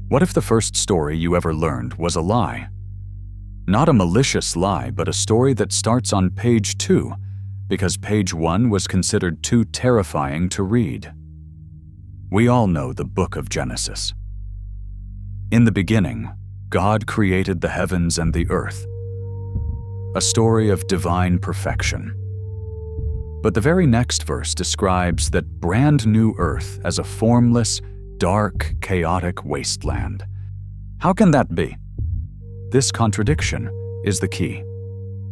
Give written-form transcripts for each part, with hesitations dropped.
What if the first story you ever learned was a lie? Not a malicious lie, but a story that starts on page 2, because page 1 was considered too terrifying to read. We all know the book of Genesis. In the beginning, God created the heavens and the earth, a story of divine perfection. But the very next verse describes that brand new earth as a formless, dark, chaotic wasteland. How can that be? This contradiction is the key.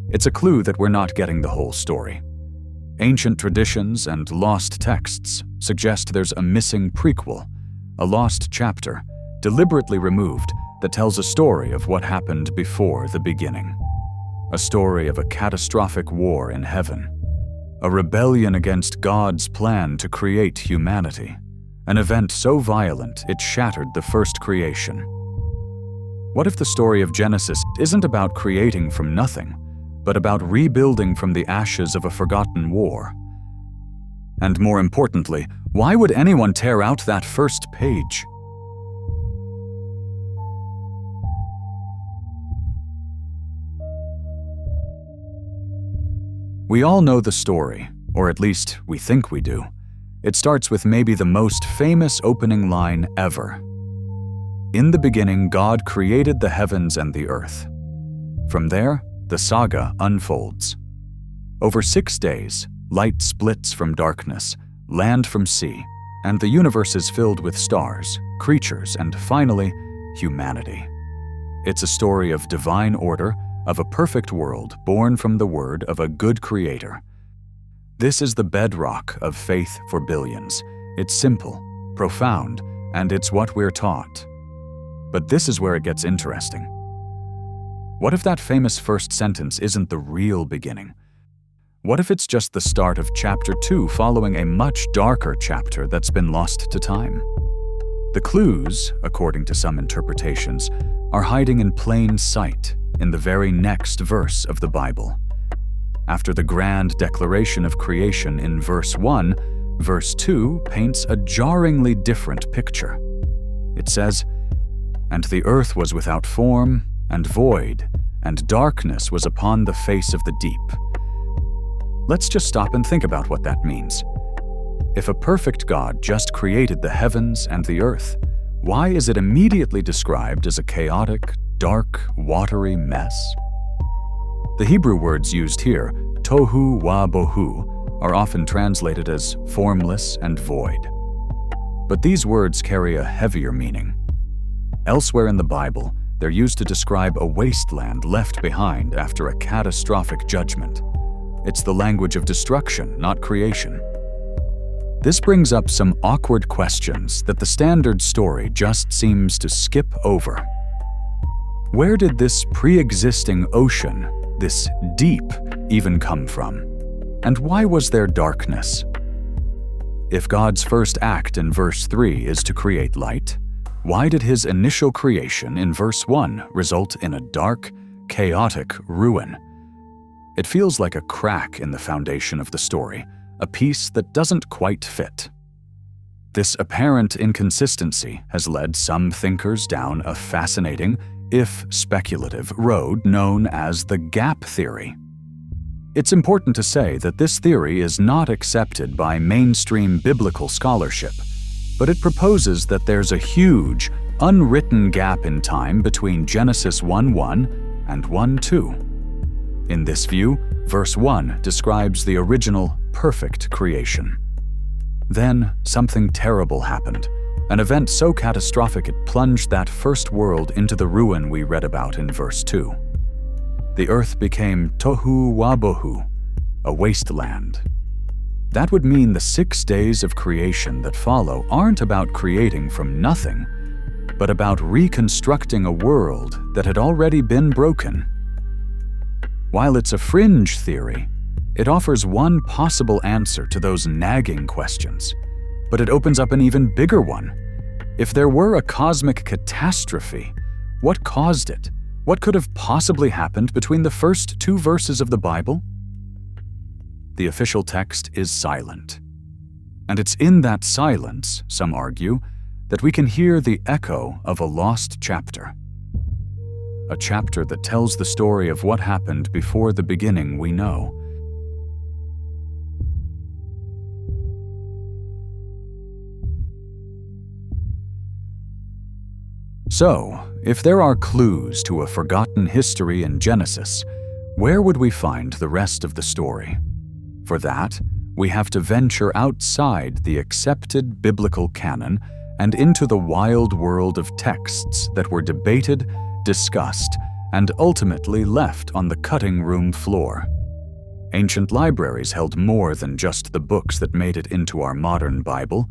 It's a clue that we're not getting the whole story. Ancient traditions and lost texts suggest there's a missing prequel, a lost chapter, deliberately removed, that tells a story of what happened before the beginning. A story of a catastrophic war in heaven, a rebellion against God's plan to create humanity, an event so violent it shattered the first creation. What if the story of Genesis isn't about creating from nothing, but about rebuilding from the ashes of a forgotten war? And more importantly, why would anyone tear out that first page? We all know the story, or at least we think we do. It starts with maybe the most famous opening line ever. In the beginning, God created the heavens and the earth. From there, the saga unfolds. Over 6 days, light splits from darkness, land from sea, and the universe is filled with stars, creatures, and finally, humanity. It's a story of divine order, of a perfect world born from the word of a good creator. This is the bedrock of faith for billions. It's simple, profound, and it's what we're taught. But this is where it gets interesting. What if that famous first sentence isn't the real beginning? What if it's just the start of chapter 2 following a much darker chapter that's been lost to time? The clues, according to some interpretations, are hiding in plain sight in the very next verse of the Bible. After the grand declaration of creation in verse 1, verse 2 paints a jarringly different picture. It says, "And the earth was without form and void, and darkness was upon the face of the deep." Let's just stop and think about what that means. If a perfect God just created the heavens and the earth, why is it immediately described as a chaotic, dark, watery mess? The Hebrew words used here, tohu wa bohu, are often translated as formless and void. But these words carry a heavier meaning. Elsewhere in the Bible, they're used to describe a wasteland left behind after a catastrophic judgment. It's the language of destruction, not creation. This brings up some awkward questions that the standard story just seems to skip over. Where did this pre-existing ocean, this deep, even come from? And why was there darkness? If God's first act in verse 3 is to create light, why did his initial creation in verse 1 result in a dark, chaotic ruin? It feels like a crack in the foundation of the story, a piece that doesn't quite fit. This apparent inconsistency has led some thinkers down a fascinating, if speculative, road known as the gap theory. It's important to say that this theory is not accepted by mainstream biblical scholarship, but it proposes that there's a huge, unwritten gap in time between Genesis 1:1 and 1:2. In this view, verse 1 describes the original, perfect creation. Then, something terrible happened, an event so catastrophic it plunged that first world into the ruin we read about in verse 2. The earth became tohu wa bohu, a wasteland. That would mean the 6 days of creation that follow aren't about creating from nothing, but about reconstructing a world that had already been broken. While it's a fringe theory, it offers one possible answer to those nagging questions, but it opens up an even bigger one. If there were a cosmic catastrophe, what caused it? What could have possibly happened between the first 2 verses of the Bible? The official text is silent. And it's in that silence, some argue, that we can hear the echo of a lost chapter. A chapter that tells the story of what happened before the beginning we know. So, if there are clues to a forgotten history in Genesis, where would we find the rest of the story? For that, we have to venture outside the accepted biblical canon and into the wild world of texts that were debated, discussed, and ultimately left on the cutting room floor. Ancient libraries held more than just the books that made it into our modern Bible.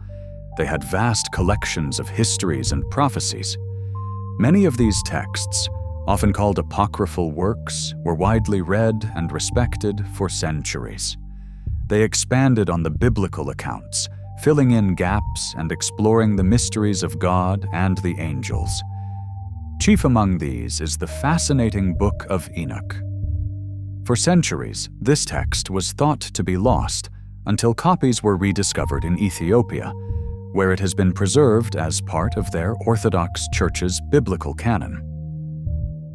They had vast collections of histories and prophecies. Many of these texts, often called apocryphal works, were widely read and respected for centuries. They expanded on the biblical accounts, filling in gaps and exploring the mysteries of God and the angels. Chief among these is the fascinating Book of Enoch. For centuries, this text was thought to be lost until copies were rediscovered in Ethiopia, where it has been preserved as part of their Orthodox Church's biblical canon.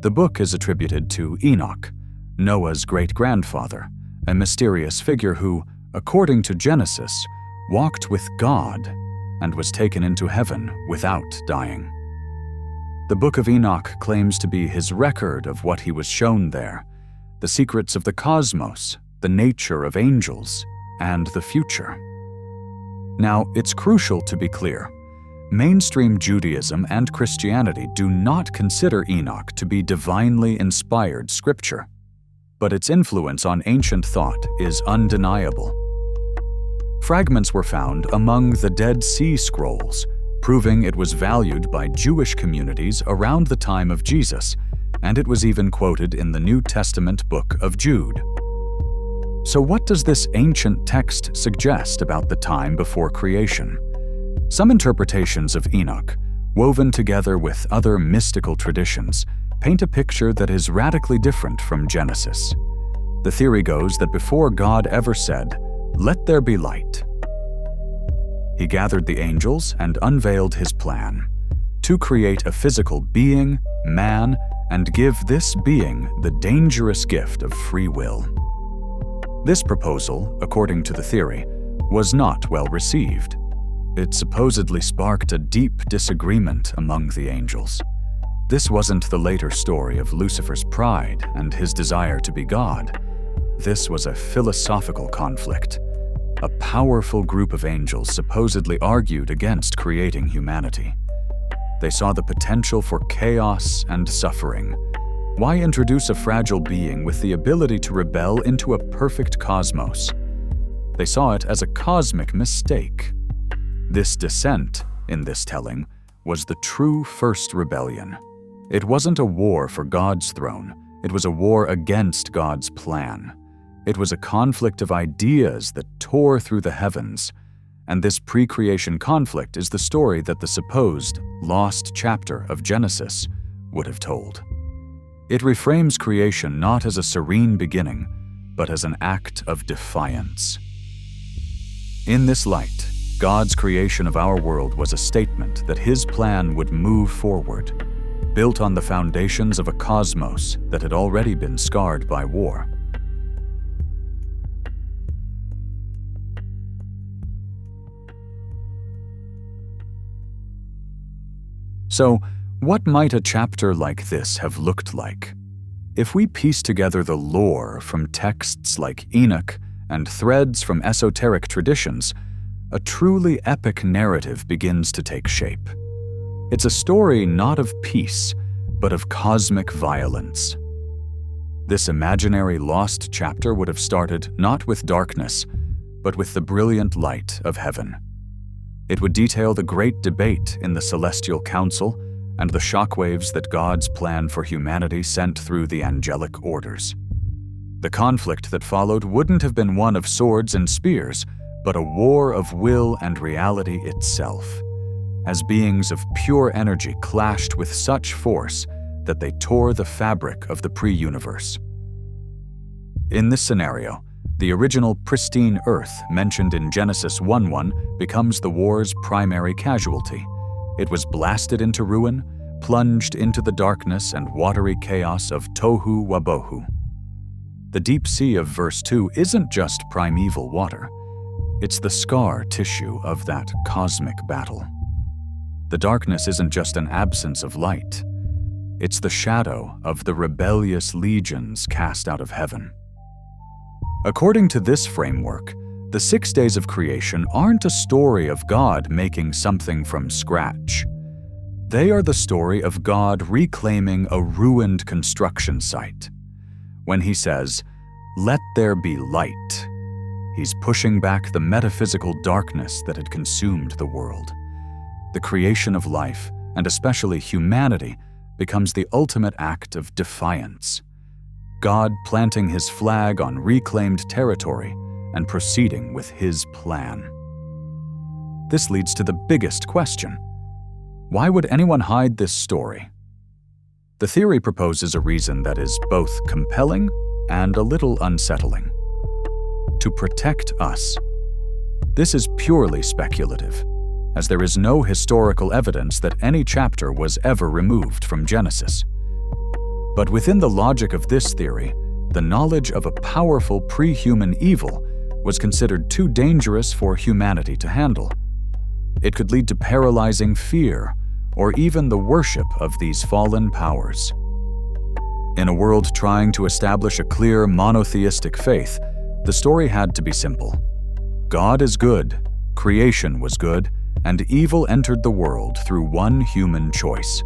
The book is attributed to Enoch, Noah's great-grandfather, a mysterious figure who, according to Genesis, walked with God and was taken into heaven without dying. The Book of Enoch claims to be his record of what he was shown there, the secrets of the cosmos, the nature of angels, and the future. Now, it's crucial to be clear. Mainstream Judaism and Christianity do not consider Enoch to be divinely inspired scripture, but its influence on ancient thought is undeniable. Fragments were found among the Dead Sea Scrolls, proving it was valued by Jewish communities around the time of Jesus, and it was even quoted in the New Testament book of Jude. So what does this ancient text suggest about the time before creation? Some interpretations of Enoch, woven together with other mystical traditions, paint a picture that is radically different from Genesis. The theory goes that before God ever said, "Let there be light," he gathered the angels and unveiled his plan to create a physical being, man, and give this being the dangerous gift of free will. This proposal, according to the theory, was not well received. It supposedly sparked a deep disagreement among the angels. This wasn't the later story of Lucifer's pride and his desire to be God. This was a philosophical conflict. A powerful group of angels supposedly argued against creating humanity. They saw the potential for chaos and suffering. Why introduce a fragile being with the ability to rebel into a perfect cosmos? They saw it as a cosmic mistake. This dissent, in this telling, was the true first rebellion. It wasn't a war for God's throne. It was a war against God's plan. It was a conflict of ideas that tore through the heavens. And this pre-creation conflict is the story that the supposed lost chapter of Genesis would have told. It reframes creation not as a serene beginning, but as an act of defiance. In this light, God's creation of our world was a statement that his plan would move forward, built on the foundations of a cosmos that had already been scarred by war. So, what might a chapter like this have looked like? If we piece together the lore from texts like Enoch and threads from esoteric traditions, a truly epic narrative begins to take shape. It's a story not of peace, but of cosmic violence. This imaginary lost chapter would have started not with darkness, but with the brilliant light of heaven. It would detail the great debate in the celestial council and the shockwaves that God's plan for humanity sent through the angelic orders. The conflict that followed wouldn't have been one of swords and spears, but a war of will and reality itself, as beings of pure energy clashed with such force that they tore the fabric of the pre-universe. In this scenario, the original pristine Earth mentioned in Genesis 1:1 becomes the war's primary casualty. It was blasted into ruin, plunged into the darkness and watery chaos of tohu wabohu. The deep sea of verse 2 isn't just primeval water. It's the scar tissue of that cosmic battle. The darkness isn't just an absence of light. It's the shadow of the rebellious legions cast out of heaven. According to this framework, the 6 days of creation aren't a story of God making something from scratch. They are the story of God reclaiming a ruined construction site. When he says, "Let there be light," he's pushing back the metaphysical darkness that had consumed the world. The creation of life, and especially humanity, becomes the ultimate act of defiance. God planting his flag on reclaimed territory and proceeding with his plan. This leads to the biggest question. Why would anyone hide this story? The theory proposes a reason that is both compelling and a little unsettling. To protect us. This is purely speculative, as there is no historical evidence that any chapter was ever removed from Genesis. But within the logic of this theory, the knowledge of a powerful pre-human evil was considered too dangerous for humanity to handle. It could lead to paralyzing fear, or even the worship of these fallen powers. In a world trying to establish a clear monotheistic faith, the story had to be simple. God is good, creation was good, and evil entered the world through one human choice.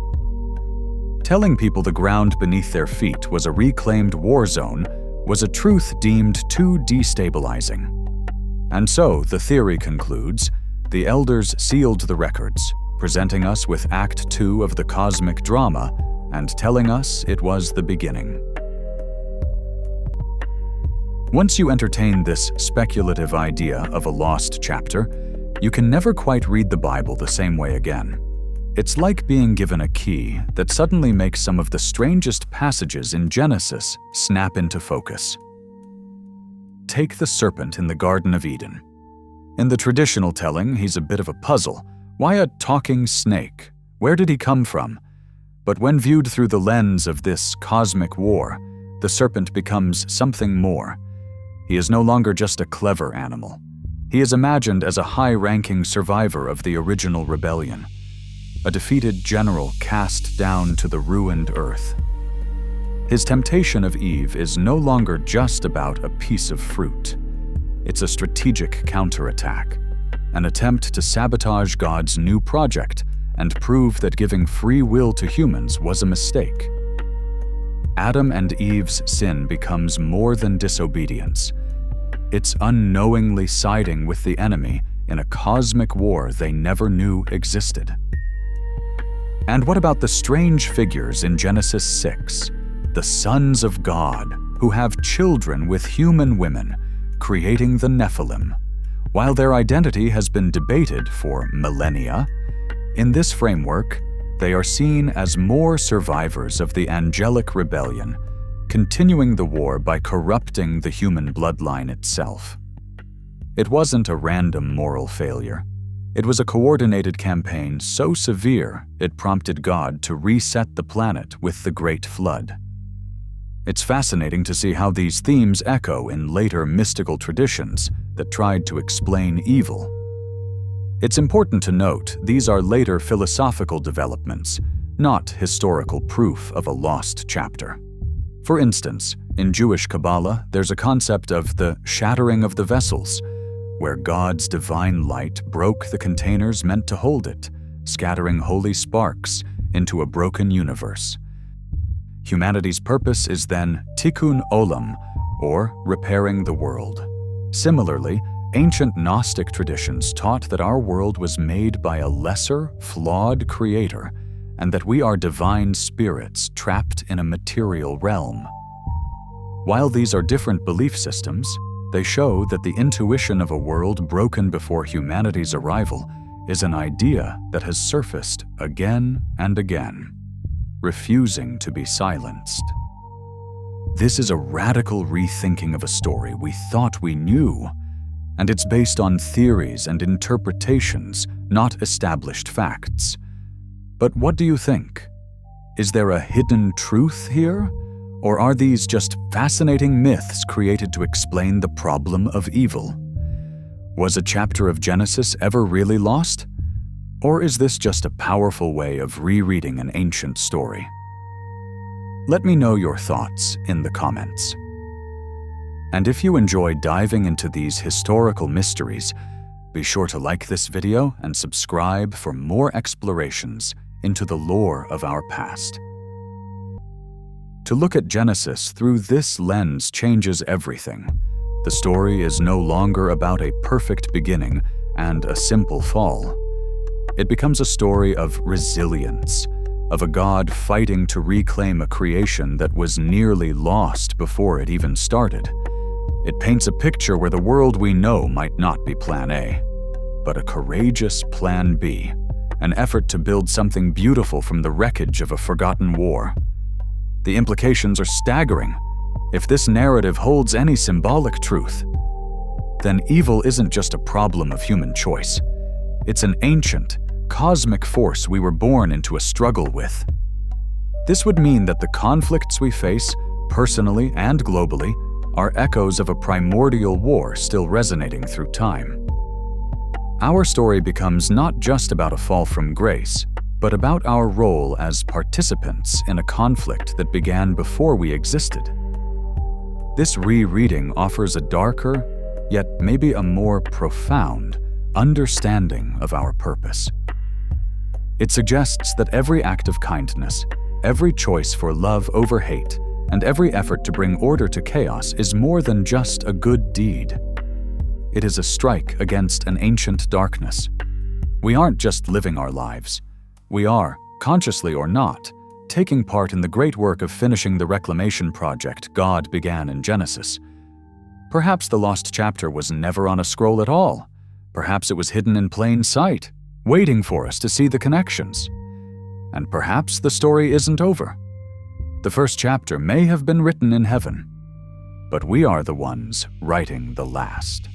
Telling people the ground beneath their feet was a reclaimed war zone was a truth deemed too destabilizing. And so, the theory concludes, the elders sealed the records, presenting us with Act 2 of the cosmic drama and telling us it was the beginning. Once you entertain this speculative idea of a lost chapter, you can never quite read the Bible the same way again. It's like being given a key that suddenly makes some of the strangest passages in Genesis snap into focus. Take the serpent in the Garden of Eden. In the traditional telling, he's a bit of a puzzle. Why a talking snake? Where did he come from? But when viewed through the lens of this cosmic war, the serpent becomes something more. He is no longer just a clever animal. He is imagined as a high-ranking survivor of the original rebellion, a defeated general cast down to the ruined earth. His temptation of Eve is no longer just about a piece of fruit. It's a strategic counterattack, an attempt to sabotage God's new project and prove that giving free will to humans was a mistake. Adam and Eve's sin becomes more than disobedience. It's unknowingly siding with the enemy in a cosmic war they never knew existed. And what about the strange figures in Genesis 6, the sons of God, who have children with human women, creating the Nephilim? While their identity has been debated for millennia, in this framework, they are seen as more survivors of the angelic rebellion, continuing the war by corrupting the human bloodline itself. It wasn't a random moral failure. It was a coordinated campaign so severe it prompted God to reset the planet with the Great Flood. It's fascinating to see how these themes echo in later mystical traditions that tried to explain evil. It's important to note these are later philosophical developments, not historical proof of a lost chapter. For instance, in Jewish Kabbalah, there's a concept of the shattering of the vessels, where God's divine light broke the containers meant to hold it, scattering holy sparks into a broken universe. Humanity's purpose is then tikkun olam, or repairing the world. Similarly, ancient Gnostic traditions taught that our world was made by a lesser, flawed creator, and that we are divine spirits trapped in a material realm. While these are different belief systems, they show that the intuition of a world broken before humanity's arrival is an idea that has surfaced again and again, refusing to be silenced. This is a radical rethinking of a story we thought we knew, and it's based on theories and interpretations, not established facts. But what do you think? Is there a hidden truth here? Or are these just fascinating myths created to explain the problem of evil? Was a chapter of Genesis ever really lost? Or is this just a powerful way of rereading an ancient story? Let me know your thoughts in the comments. And if you enjoy diving into these historical mysteries, be sure to like this video and subscribe for more explorations into the lore of our past. To look at Genesis through this lens changes everything. The story is no longer about a perfect beginning and a simple fall. It becomes a story of resilience, of a God fighting to reclaim a creation that was nearly lost before it even started. It paints a picture where the world we know might not be Plan A, but a courageous Plan B, an effort to build something beautiful from the wreckage of a forgotten war. The implications are staggering. If this narrative holds any symbolic truth, then evil isn't just a problem of human choice. It's an ancient, cosmic force we were born into a struggle with. This would mean that the conflicts we face, personally and globally, are echoes of a primordial war still resonating through time. Our story becomes not just about a fall from grace, but about our role as participants in a conflict that began before we existed. This rereading offers a darker, yet maybe a more profound, understanding of our purpose. It suggests that every act of kindness, every choice for love over hate, and every effort to bring order to chaos is more than just a good deed. It is a strike against an ancient darkness. We aren't just living our lives. We are, consciously or not, taking part in the great work of finishing the reclamation project God began in Genesis. Perhaps the lost chapter was never on a scroll at all. Perhaps it was hidden in plain sight, waiting for us to see the connections. And perhaps the story isn't over. The first chapter may have been written in heaven, but we are the ones writing the last.